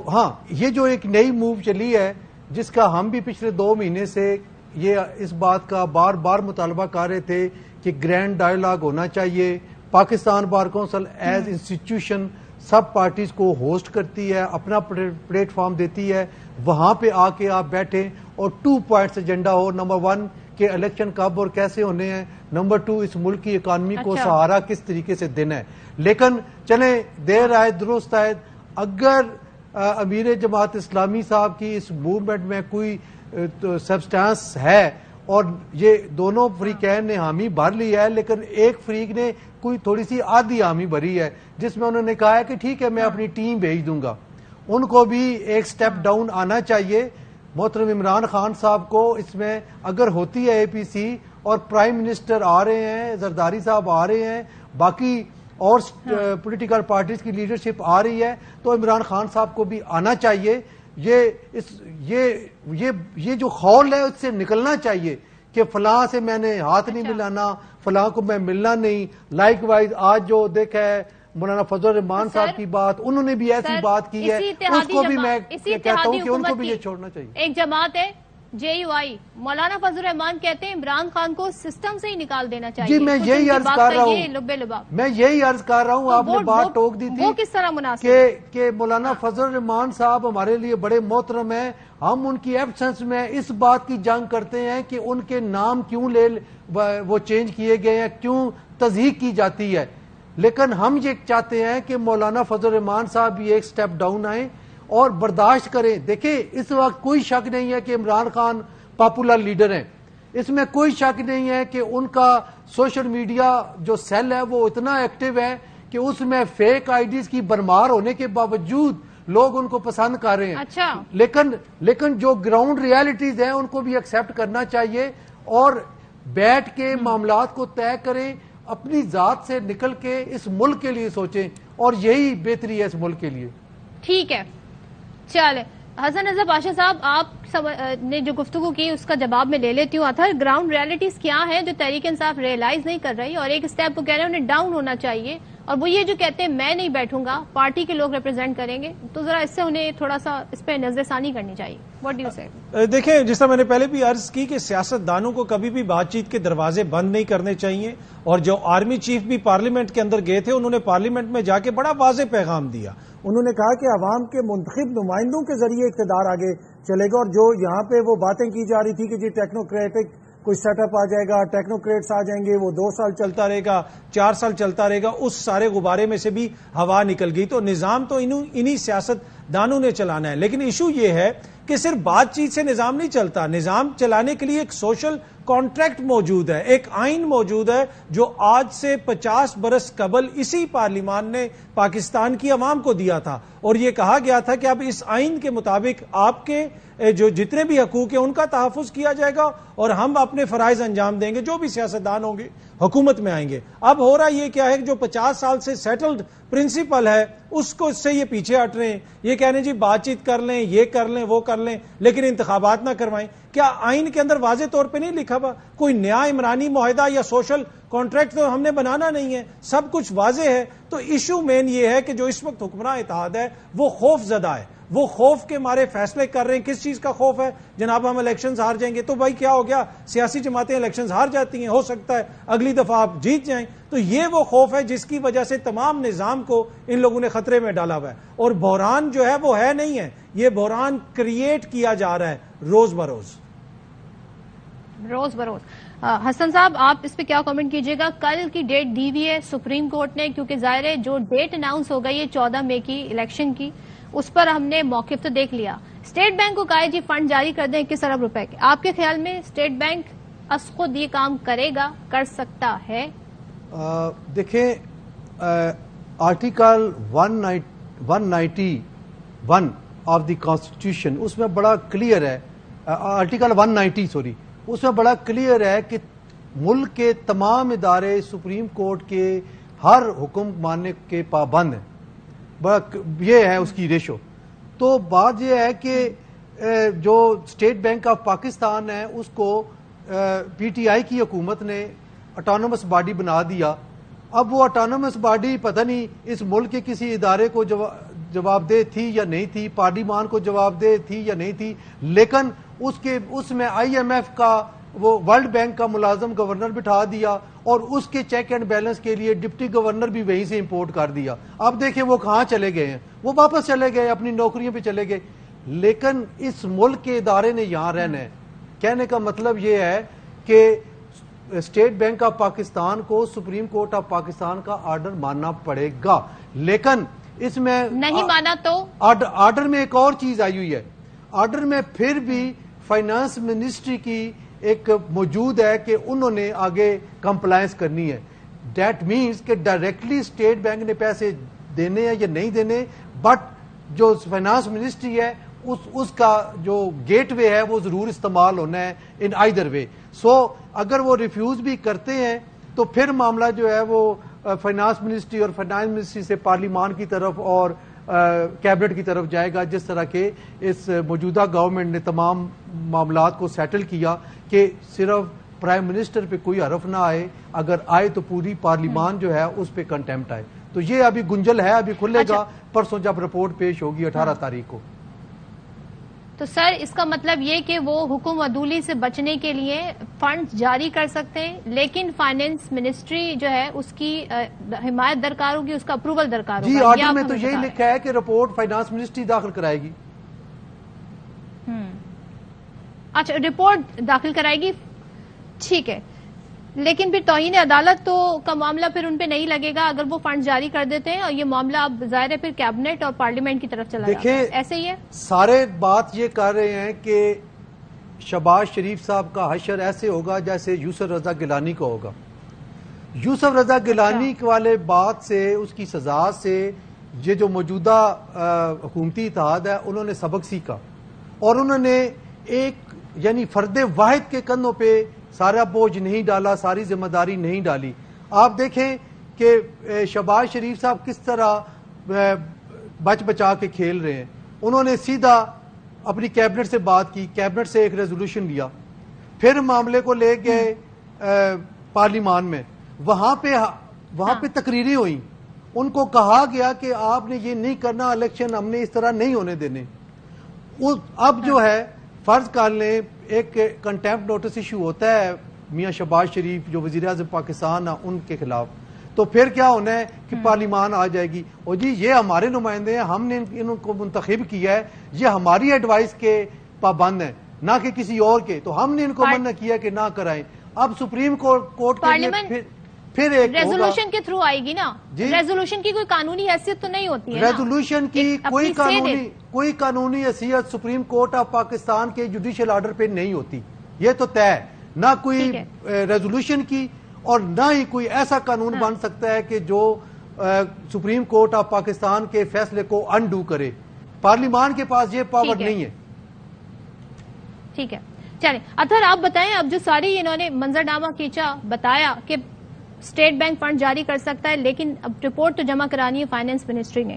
یہ جو ایک نئی موو چلی ہے جس کا ہم بھی پچھلے 2 مہینے سے یہ اس بات کا بار بار مطالبہ کر رہے تھے کہ گرینڈ ڈائیلاگ ہونا چاہیے. Pakistan bar council as institution سب پارٹیز کو ہوسٹ کرتی ہے، اپنا پلیٹ فارم دیتی ہے، وہاں پہ آ کے آپ بیٹھیں اور 2 پوائنٹس ایجنڈا ہو. نمبر 1 کہ الیکشن کب اور کیسے ہونے ہیں، نمبر 2 اس ملک کی اکانومی کو سہارا کس طریقے سے دینا ہے. لیکن چلیں دیر آئے درست آئے، اگر امیر جماعت اسلامی صاحب کی اس موومنٹ میں کوئی سبسٹانس ہے اور یہ دونوں فریقین نے حامی بھر لی ہے، لیکن ایک فریق نے کوئی تھوڑی سی آدھی حامی بھری ہے جس میں انہوں نے کہا ہے کہ ٹھیک ہے میں اپنی ٹیم بھیج دوں گا. ان کو بھی ایک سٹیپ ڈاؤن آنا چاہیے. محترم عمران خان صاحب کو اس میں اگر ہوتی ہے اے پی سی اور پرائم منسٹر آ رہے ہیں, زرداری صاحب آ رہے ہیں, باقی اور پولیٹیکل پارٹیز کی لیڈرشپ آ رہی ہے, تو عمران خان صاحب کو بھی آنا چاہیے. یہ جو خول ہے اس سے نکلنا چاہیے کہ فلاں سے میں نے ہاتھ نہیں ملانا, فلاں کو میں ملنا نہیں. لائک وائز آج جو دیکھا ہے مولانا فضل الرحمان صاحب کی بات, انہوں نے بھی ایسی بات کی ہے, اس کو بھی میں کہتا ہوں کہ ان کو بھی یہ چھوڑنا چاہیے. ایک جماعت ہے JUI, مولانا فضل الرحمان کہتے ہیں عمران خان کو سسٹم سے ہی نکال دینا چاہیے. جی میں یہی عرض کر رہا ہوں, آپ نے بات ٹوک دی تھی وہ کس طرح مناسب کہ مولانا فضل الرحمان صاحب ہمارے لیے بڑے محترم ہیں. ہم ان کی ایبسنس میں اس بات کی جنگ کرتے ہیں کہ ان کے نام کیوں وہ چینج کیے گئے ہیں, کیوں تصحیح کی جاتی ہے. لیکن ہم یہ چاہتے ہیں کہ مولانا فضل الرحمان صاحب بھی ایک سٹیپ ڈاؤن آئیں اور برداشت کریں. دیکھیں اس وقت کوئی شک نہیں ہے کہ عمران خان پاپولر لیڈر ہیں, اس میں کوئی شک نہیں ہے کہ ان کا سوشل میڈیا جو سیل ہے وہ اتنا ایکٹیو ہے کہ اس میں فیک آئی ڈیز کی برمار ہونے کے باوجود لوگ ان کو پسند کر رہے ہیں. اچھا. لیکن جو گراؤنڈ ریالٹیز ہیں ان کو بھی ایکسیپٹ کرنا چاہیے اور بیٹھ کے معاملات کو طے کریں, اپنی ذات سے نکل کے اس ملک کے لیے سوچیں, اور یہی بہتری ہے اس ملک کے لیے. ٹھیک ہے, چلے حسن رضا پاشا صاحب, آپ نے جو گفتگو کی اس کا جواب میں لے لیتی ہوں. اطہر, گراؤنڈ ریالٹیز کیا ہیں جو تحریک انصاف ریئلائز نہیں کر رہی, اور ایک سٹیپ کو کہہ رہے ہیں انہیں ڈاؤن ہونا چاہیے, اور وہ یہ جو کہتے ہیں میں نہیں بیٹھوں گا, پارٹی کے لوگ ریپرزینٹ کریں گے, تو ذرا اس سے انہیں تھوڑا سا اس پہ نظر ثانی کرنی چاہیے. واٹ ڈو یو سے؟ دیکھیں, جس طرح میں نے پہلے بھی عرض کی کہ سیاست دانوں کو کبھی بھی بات چیت کے دروازے بند نہیں کرنے چاہیے, اور جو آرمی چیف بھی پارلیمنٹ کے اندر گئے تھے انہوں نے پارلیمنٹ میں جا کے بڑا واضح پیغام دیا. انہوں نے کہا کہ عوام کے منتخب نمائندوں کے ذریعے اقتدار آگے چلے گا, اور جو یہاں پہ وہ باتیں کی جا رہی تھی کہ جی ٹیکنوکریٹک کوئی سیٹ اپ آ جائے گا, ٹیکنوکریٹس آ جائیں گے, وہ 2 سال چلتا رہے گا, 4 سال چلتا رہے گا, اس سارے غبارے میں سے بھی ہوا نکل گئی. تو نظام تو انہی سیاست دانوں نے چلانا ہے, لیکن ایشو یہ ہے کہ صرف بات چیت سے نظام نہیں چلتا. نظام چلانے کے لیے ایک سوشل کانٹریکٹ موجود ہے, ایک آئین موجود ہے جو آج سے 50 برس قبل اسی پارلیمان نے پاکستان کی عوام کو دیا تھا, اور یہ کہا گیا تھا کہ اب اس آئین کے مطابق آپ کے جو جتنے بھی حقوق ہیں ان کا تحفظ کیا جائے گا, اور ہم اپنے فرائض انجام دیں گے جو بھی سیاستدان ہوں گے حکومت میں آئیں گے. اب ہو رہا یہ کیا ہے کہ جو 50 سال سے سیٹلڈ پرنسپل ہے اس کو اس سے یہ پیچھے ہٹ رہے ہیں, یہ کہہ رہے ہیں جی بات چیت کر لیں, یہ کر لیں, وہ کر لیں, لیکن انتخابات نہ کروائیں. کیا آئین کے اندر واضح طور پہ نہیں لکھا ہوا کوئی نیا عمرانی معاہدہ یا سوشل کانٹریکٹ تو ہم نے بنانا نہیں ہے, سب کچھ واضح ہے. تو ایشو مین یہ ہے کہ جو اس وقت حکمراں اتحاد ہے وہ خوف زدہ ہے, وہ خوف کے مارے فیصلے کر رہے ہیں. کس چیز کا خوف ہے؟ جناب ہم الیکشنز ہار جائیں گے. تو بھائی کیا ہو گیا, سیاسی جماعتیں الیکشنز ہار جاتی ہیں, ہو سکتا ہے اگلی دفعہ آپ جیت جائیں. تو یہ وہ خوف ہے جس کی وجہ سے تمام نظام کو ان لوگوں نے خطرے میں ڈالا ہوا ہے, اور بحران جو ہے وہ ہے نہیں ہے, یہ بحران کریٹ کیا جا رہا ہے روز بروز. حسن صاحب, آپ اس پہ کیا کامنٹ کیجئے گا؟ کل کی ڈیٹ دی ہوئی ہے سپریم کورٹ نے, کیونکہ ظاہر ہے جو ڈیٹ اناؤنس ہو گئی ہے 14 مئی کی الیکشن کی, اس پر ہم نے موقف تو دیکھ لیا. اسٹیٹ بینک کو کہا جی فنڈ جاری کر دیں 21 ارب روپے کے. آپ کے خیال میں اسٹیٹ بینک از خود یہ کام کرے گا, کر سکتا ہے؟ دیکھیں, آرٹیکل 191 آف دی کانسٹیٹیوشن اس میں بڑا کلیئر ہے, آرٹیکل 190 اس میں بڑا کلیئر ہے کہ ملک کے تمام ادارے سپریم کورٹ کے ہر حکم ماننے کے پابند ہیں. بڑا یہ ہے اس کی ریشو. تو بات یہ ہے کہ جو اسٹیٹ بینک آف پاکستان ہے اس کو پی ٹی آئی کی حکومت نے اٹانومس باڈی بنا دیا. اب وہ اٹانومس باڈی پتہ نہیں اس ملک کے کسی ادارے کو جواب دہ تھی یا نہیں تھی, پارلیمان کو جواب دہ تھی یا نہیں تھی, لیکن اس میں آئی ایم ایف کا وہ ورلڈ بینک کا ملازم گورنر بٹھا دیا, اور اس کے چیک اینڈ بیلنس کے لیے ڈپٹی گورنر بھی وہیں سے امپورٹ کر دیا. اب دیکھیں وہ کہاں چلے گئے ہیں, وہ واپس چلے گئے, اپنی نوکریوں پہ چلے گئے. لیکن اس ملک کے ادارے نے یہاں رہنا ہے. کہنے کا مطلب یہ ہے کہ اسٹیٹ بینک آف پاکستان کو سپریم کورٹ آف پاکستان کا آرڈر ماننا پڑے گا. لیکن اس میں نہیں مانا تو آرڈر میں ایک اور چیز آئی ہوئی ہے. آرڈر میں پھر بھی فائنانس منسٹری کی ایک موجود ہے کہ انہوں نے آگے کمپلائنس کرنی ہے. دیٹ مینز کہ ڈائریکٹلی اسٹیٹ بینک نے پیسے دینے ہیں یا نہیں دینے, بٹ جو فائنانس منسٹری ہے اس کا جو گیٹ وے ہے وہ ضرور استعمال ہونا ہے ان آئیدر وے. سو اگر وہ ریفیوز بھی کرتے ہیں تو پھر معاملہ جو ہے وہ فائنانس منسٹری اور فائنانس منسٹری سے پارلیمان کی طرف اور کیبنٹ کی طرف جائے گا, جس طرح کہ اس موجودہ گورنمنٹ نے تمام معاملات کو سیٹل کیا کہ صرف پرائم منسٹر پہ کوئی حرف نہ آئے, اگر آئے تو پوری پارلیمان جو ہے اس پہ کنٹیمپٹ آئے. تو یہ ابھی گنجل ہے, ابھی کھلے گا پرسوں جب رپورٹ پیش ہوگی 18 تاریخ کو. تو سر اس کا مطلب یہ کہ وہ حکم عدولی سے بچنے کے لیے فنڈ جاری کر سکتے ہیں, لیکن فائنانس منسٹری جو ہے اس کی حمایت درکار ہوگی, اس کا اپروول درکار ہوگا. جی آرڈر میں تو یہی لکھا ہے کہ رپورٹ فائنانس منسٹری داخل کرائے گی. اچھا, رپورٹ داخل کرائے گی, ٹھیک ہے, لیکن پھر توہین عدالت تو کا معاملہ پھر ان پہ نہیں لگے گا اگر وہ فنڈ جاری کر دیتے ہیں, اور یہ معاملہ اب ظاہر ہے پھر کیبنٹ اور پارلیمنٹ کی طرف چلا جاتا ہے. ایسے ہی ہے, سارے بات یہ کر رہے ہیں کہ شہباز شریف صاحب کا حشر ایسے ہوگا جیسے یوسف رضا گیلانی کا ہوگا. یوسف رضا گیلانی والے بات سے, اس کی سزا سے یہ جو موجودہ حکومتی اتحاد ہے انہوں نے سبق سیکھا, اور انہوں نے ایک یعنی فرد واحد کے کندھوں پہ سارا بوجھ نہیں ڈالا, ساری ذمہ داری نہیں ڈالی. آپ دیکھیں کہ شہباز شریف صاحب کس طرح بچ بچا کے کھیل رہے ہیں. انہوں نے سیدھا اپنی کیبنٹ سے بات کی, کیبنٹ سے ایک ریزولوشن لیا, پھر معاملے کو لے گئے پارلیمان میں, وہاں پہ تقریریں ہوئیں, ان کو کہا گیا کہ آپ نے یہ نہیں کرنا, الیکشن ہم نے اس طرح نہیں ہونے دینے. اب جو ہے فرض کر لیں ایک کنٹیمپٹ نوٹس ایشو ہوتا ہے میاں شہباز شریف جو وزیر اعظم پاکستان ہیں ان کے خلاف, تو پھر کیا ہونا ہے کہ پارلیمان آ جائے گی, اور جی یہ ہمارے نمائندے ہیں, ہم نے ان کو منتخب کیا ہے, یہ ہماری ایڈوائس کے پابند ہیں نہ کہ کسی اور کے, تو ہم نے ان کو منع کیا کہ نہ کرائیں. اب سپریم کورٹ پھر ایک ریزولوشن کے تھرو آئے گی نا, ریزولوشن کی کوئی قانونی حیثیت تو نہیں ہوتی ہے, ریزولوشن کی کوئی قانونی حیثیت سپریم کورٹ آف پاکستان کے جوڈیشل آرڈر پہ نہیں ہوتی, یہ تو طے, نہ کوئی ریزولوشن کی اور نہ ہی کوئی ایسا قانون بن سکتا ہے کہ جو سپریم کورٹ آف پاکستان کے فیصلے کو انڈو کرے. پارلیمان کے پاس یہ پاور نہیں ہے. ٹھیک ہے, چلیں اطہر آپ بتائیں, اب جو ساری انہوں نے منظر نامہ کھینچا, بتایا کہ اسٹیٹ بینک فنڈ جاری کر سکتا ہے, لیکن اب رپورٹ تو جمع کرانی ہے فائنانس منسٹری نے,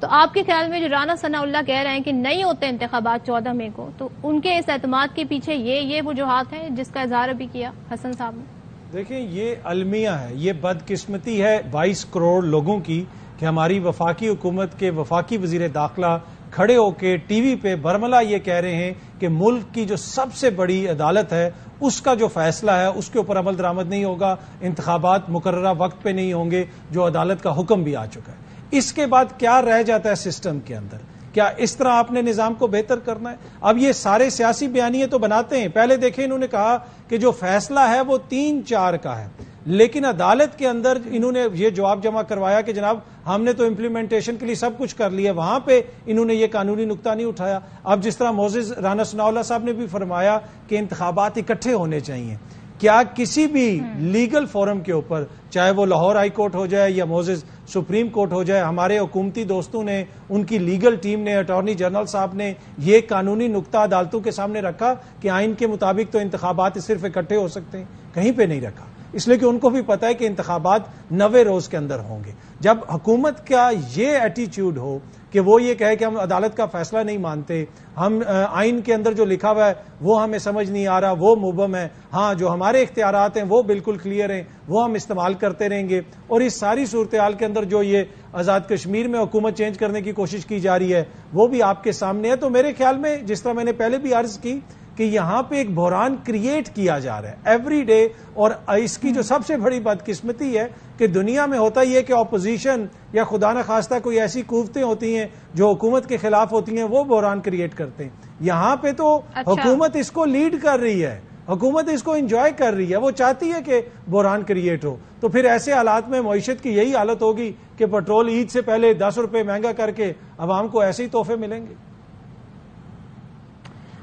تو آپ کے خیال میں جو رانا ثناء اللہ کہہ رہے ہیں کہ نہیں ہوتے انتخابات 14 مئی کو, تو ان کے اس اعتماد کے پیچھے یہ وجوہات ہیں جس کا اظہار ابھی کیا حسن صاحب نے؟ دیکھیں یہ المیہ ہے, یہ بدقسمتی ہے 22 کروڑ لوگوں کی کہ ہماری وفاقی حکومت کے وفاقی وزیر داخلہ کھڑے ہو کے ٹی وی پہ برملا یہ کہہ رہے ہیں کہ ملک کی جو سب سے بڑی عدالت ہے اس کا جو فیصلہ ہے اس کے اوپر عمل درآمد نہیں ہوگا, انتخابات مقررہ وقت پہ نہیں ہوں گے, جو عدالت کا حکم بھی آ چکا ہے. اس کے بعد کیا رہ جاتا ہے سسٹم کے اندر؟ کیا اس طرح آپ نے نظام کو بہتر کرنا ہے؟ اب یہ سارے سیاسی بیانیے تو بناتے ہیں, پہلے دیکھیں انہوں نے کہا کہ جو فیصلہ ہے وہ 3-4 کا ہے, لیکن عدالت کے اندر انہوں نے یہ جواب جمع کروایا کہ جناب ہم نے تو امپلیمنٹیشن کے لیے سب کچھ کر لیا, وہاں پہ انہوں نے یہ قانونی نقطہ نہیں اٹھایا. اب جس طرح موزز رانا ثناء اللہ صاحب نے بھی فرمایا کہ انتخابات اکٹھے ہونے چاہیے, کیا کسی بھی لیگل فورم کے اوپر, چاہے وہ لاہور ہائی کورٹ ہو جائے یا موزز سپریم کورٹ ہو جائے, ہمارے حکومتی دوستوں نے, ان کی لیگل ٹیم نے, اٹارنی جنرل صاحب نے یہ قانونی نقطہ عدالتوں کے سامنے رکھا کہ آئین کے مطابق تو انتخابات صرف اکٹھے ہو سکتے ہیں؟ کہیں پہ نہیں رکھا, اس لیے کہ ان کو بھی پتا ہے کہ انتخابات 90 روز کے اندر ہوں گے. جب حکومت کا یہ ایٹیچیوڈ ہو کہ وہ یہ کہے کہ ہم عدالت کا فیصلہ نہیں مانتے, ہم آئین کے اندر جو لکھا ہوا ہے وہ ہمیں سمجھ نہیں آ رہا, وہ مبہم ہے, ہاں جو ہمارے اختیارات ہیں وہ بالکل کلیئر ہیں, وہ ہم استعمال کرتے رہیں گے, اور اس ساری صورتحال کے اندر جو یہ آزاد کشمیر میں حکومت چینج کرنے کی کوشش کی جا رہی ہے وہ بھی آپ کے سامنے ہے. تو میرے خیال میں جس طرح میں نے پہلے بھی عرض کی کہ یہاں پہ ایک بحران کریٹ کیا جا رہا ہے ایوری ڈے, اور اس کی جو سب سے بڑی بدقسمتی ہے کہ دنیا میں ہوتا یہ کہ اپوزیشن یا خدا نخواستہ کوئی ایسی قوتیں ہوتی ہیں جو حکومت کے خلاف ہوتی ہیں, وہ بحران کریٹ کرتے ہیں. یہاں پہ تو حکومت اس کو لیڈ کر رہی ہے, حکومت اس کو انجوائے کر رہی ہے, وہ چاہتی ہے کہ بحران کریٹ ہو. تو پھر ایسے حالات میں معیشت کی یہی حالت ہوگی کہ پیٹرول عید سے پہلے 10 روپے مہنگا کر کے عوام کو ایسے ہی تحفے ملیں گے.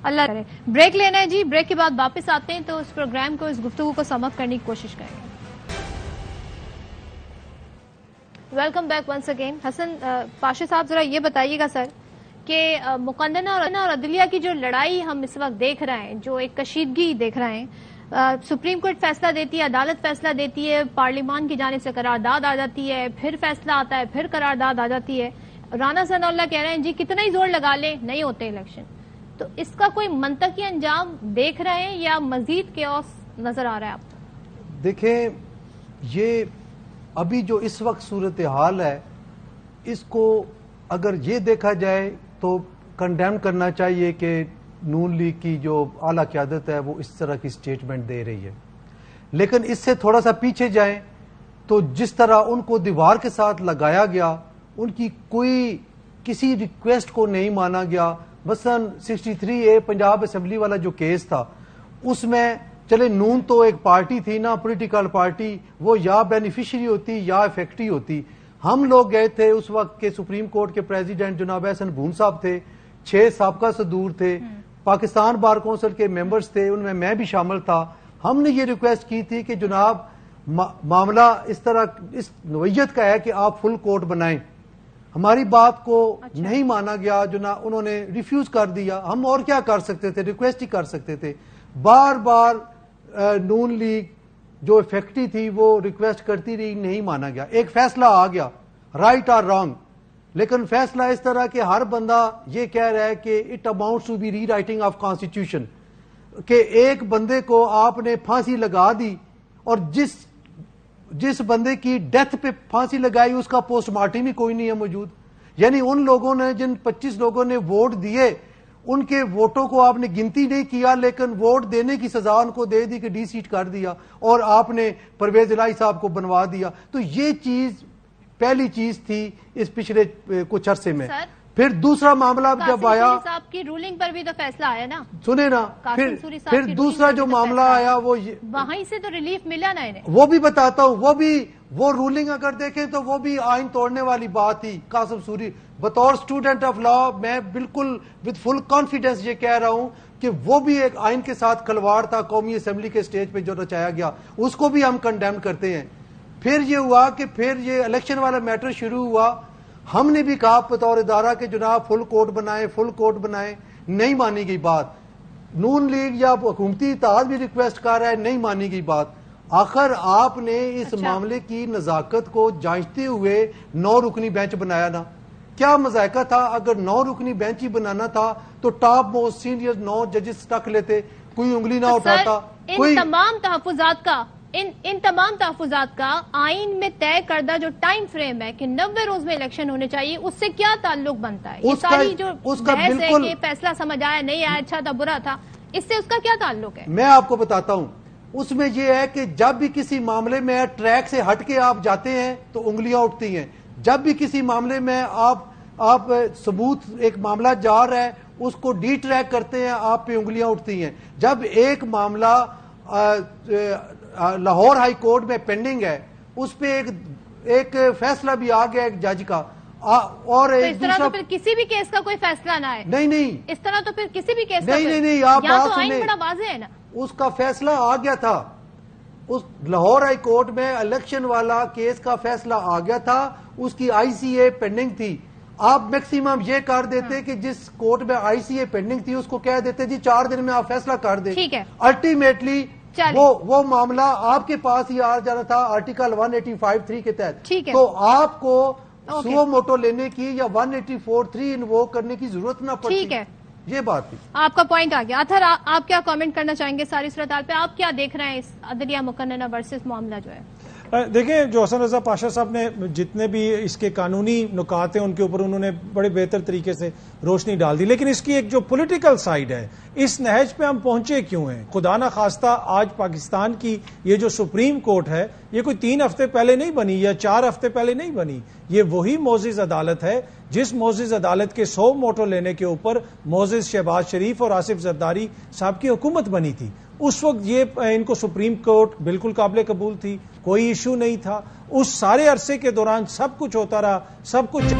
اللہ کرے. بریک لینا ہے جی, بریک کے بعد واپس آتے ہیں تو اس پروگرام کو, اس گفتگو کو سم اپ کرنے کی کوشش کریں گے. Welcome back once again. Hasan Pasha sahab ذرا یہ بتائیے گا سر کہ مقننہ اور عدلیہ کی جو لڑائی ہم اس وقت دیکھ رہے ہیں، جو ایک کشیدگی دیکھ رہے ہیں، سپریم کورٹ فیصلہ دیتی ہے، عدالت فیصلہ دیتی ہے، پارلیمان کی جانب سے قرارداد آ جاتی ہے، پھر فیصلہ آتا ہے، پھر قرارداد آ جاتی ہے. رانا ثناء اللہ کہہ رہے ہیں جی کتنا ہی زور لگا لیں نہیں ہوتے الیکشن. تو اس کا کوئی منطقی انجام دیکھ رہے ہیں یا مزید کیوس نظر آ رہا ہے آپ کو؟ دیکھیں، یہ ابھی جو اس وقت صورتحال ہے، اس کو اگر یہ دیکھا جائے تو کنڈیم کرنا چاہیے کہ نون لیگ کی جو اعلیٰ قیادت ہے وہ اس طرح کی سٹیٹمنٹ دے رہی ہے. لیکن اس سے تھوڑا سا پیچھے جائیں تو جس طرح ان کو دیوار کے ساتھ لگایا گیا، ان کی کوئی کسی ریکویسٹ کو نہیں مانا گیا. مثلا 63A پنجاب اسمبلی والا جو کیس تھا، اس میں چلے نون تو ایک پارٹی تھی نا، پولیٹیکل پارٹی، وہ یا بینیفیشری ہوتی یا افیکٹری ہوتی. ہم لوگ گئے تھے اس وقت کے سپریم کورٹ کے پریزیڈنٹ جناب احسن بھون صاحب تھے، 6 سابقہ صدور تھے، پاکستان بار کونسل کے ممبرز تھے، ان میں بھی شامل تھا. ہم نے یہ ریکویسٹ کی تھی کہ جناب معاملہ اس طرح اس نوعیت کا ہے کہ آپ فل کورٹ بنائیں. ہماری بات کو نہیں مانا گیا، جناب انہوں نے ریفیوز کر دیا. ہم اور کیا کر سکتے تھے، ریکویسٹ ہی کر سکتے تھے. بار بار نون لیگ جو افیکٹری تھی وہ ریکویسٹ کرتی رہی، نہیں مانا گیا. ایک فیصلہ آ گیا، رائٹ اور رانگ، لیکن فیصلہ اس طرح کہ ہر بندہ یہ کہہ رہا ہے کہ it amounts to be rewriting of constitution, کہ ایک بندے کو آپ نے پھانسی لگا دی اور جس بندے کی ڈیتھ پہ پھانسی لگائی اس کا پوسٹ مارٹم ہی کوئی نہیں ہے موجود. یعنی ان لوگوں نے، جن 25 لوگوں نے ووٹ دیے، ان کے ووٹوں کو آپ نے گنتی نہیں کیا، لیکن ووٹ دینے کی سزا ان کو دے دی کہ ڈی سیٹ کر دیا، اور آپ نے پرویز الہی صاحب کو بنوا دیا. تو یہ چیز پہلی چیز تھی اس پچھلے کچھ عرصے میں. پھر دوسرا معاملہ جب آیا، صاحب کی رولنگ پر بھی تو فیصلہ آیا نا، سنیں نا، پھر دوسرا جو معاملہ آیا وہ وہیں سے تو ریلیف ملا نا انہیں. وہ بھی بتاتا ہوں، وہ رولنگ اگر دیکھیں تو وہ بھی آئین توڑنے والی بات تھی. قاسم سوری بطور اسٹوڈنٹ آف لا میں بالکل وتھ فل کانفیڈنس یہ کہہ رہا ہوں کہ وہ بھی ایک آئین کے ساتھ کھلواڑ تھا. قومی اسمبلی کے سٹیج پہ جو رچایا گیا اس کو بھی ہم کنڈیم کرتے ہیں. پھر یہ ہوا کہ پھر یہ الیکشن والا میٹر شروع ہوا. ہم نے بھی کہا بطور ادارہ کہ جناب فل کورٹ بنائیں، نہیں مانی گئی بات. نون لیگ یا حکومتی اتحاد بھی ریکویسٹ کر رہا ہے، نہیں مانی گئی بات. آخر آپ نے اس معاملے کی نزاکت کو جانچتے ہوئے 9 رکنی بینچ بنایا نا. کیا مذائقہ تھا اگر 9 رکنی بینچ ہی بنانا تھا تو ٹاپ موسٹ سینئر 9 ججز رکھ لیتے، کوئی انگلی نہ اٹھاتا. ان تمام تحفظات کا آئین میں طے کردہ جو ٹائم فریم ہے کہ 90 روز میں الیکشن ہونے چاہیے، اس سے کیا تعلق بنتا ہے؟ یہ ساری جو بحث ہے کہ فیصلہ سمجھ آیا نہیں آیا، اچھا تھا برا تھا، اس سے اس کا کیا تعلق ہے؟ میں آپ کو بتاتا ہوں. اس میں یہ ہے کہ جب بھی کسی معاملے میں ٹریک سے ہٹ کے آپ جاتے ہیں تو انگلیاں اٹھتی ہیں. جب بھی کسی معاملے میں آپ ثبوت ایک معاملہ جا رہا ہے اس کو ڈی ٹریک کرتے ہیں، آپ پہ انگلیاں اٹھتی ہیں. جب ایک معاملہ لاہور ہائی کورٹ میں پینڈنگ ہے، اس پہ ایک فیصلہ بھی آ گیا ایک جج کا، اور اس طرح تو پھر کسی بھی کیس کا کوئی فیصلہ نہ ہے. نہیں، اس طرح تو پھر کسی بھی کیس کا نہیں، آپ یہاں تو آئین بڑا واضح ہے نا. اس کا فیصلہ آ گیا تھا، اس لاہور ہائی کورٹ میں الیکشن والا کیس کا فیصلہ آ گیا تھا، اس کی ICA پینڈنگ تھی. آپ میکسیمم یہ کر دیتے کہ جس کورٹ میں ICA پینڈنگ تھی اس کو کہہ دیتے جی 4 دن میں آپ فیصلہ کر دیں. الٹیمیٹلی وہ معاملہ آپ کے پاس ہی آ جانا تھا آرٹیکل 185(3) کے تحت. تو آپ کو سو موٹو لینے کی یا 184(3) انووک کرنے کی ضرورت نہ پڑتی. یہ بات تھی. آپ کا پوائنٹ آ گیا. اطہر آپ کیا کامنٹ کرنا چاہیں گے ساری صورتحال پہ؟ آپ کیا دیکھ رہے ہیں اس عدلیہ مقننہ ورسز معاملہ جو ہے؟ دیکھیں، جو حسن رضا پاشا صاحب نے جتنے بھی اس کے قانونی نکات ہیں ان کے اوپر انہوں نے بڑے بہتر طریقے سے روشنی ڈال دی، لیکن اس کی ایک جو پولیٹیکل سائیڈ ہے، اس نہج پہ ہم پہنچے کیوں ہیں؟ خدا نہ خواستہ آج پاکستان کی یہ جو سپریم کورٹ ہے، یہ کوئی 3 ہفتے پہلے نہیں بنی یا 4 ہفتے پہلے نہیں بنی. یہ وہی معزز عدالت ہے جس معزز عدالت کے 100 موٹو لینے کے اوپر معزز شہباز شریف اور آصف زرداری صاحب کی حکومت بنی تھی. اس وقت یہ ان کو سپریم کورٹ بالکل قابل قبول تھی، کوئی ایشو نہیں تھا. اس سارے عرصے کے دوران سب کچھ ہوتا رہا، سب کچھ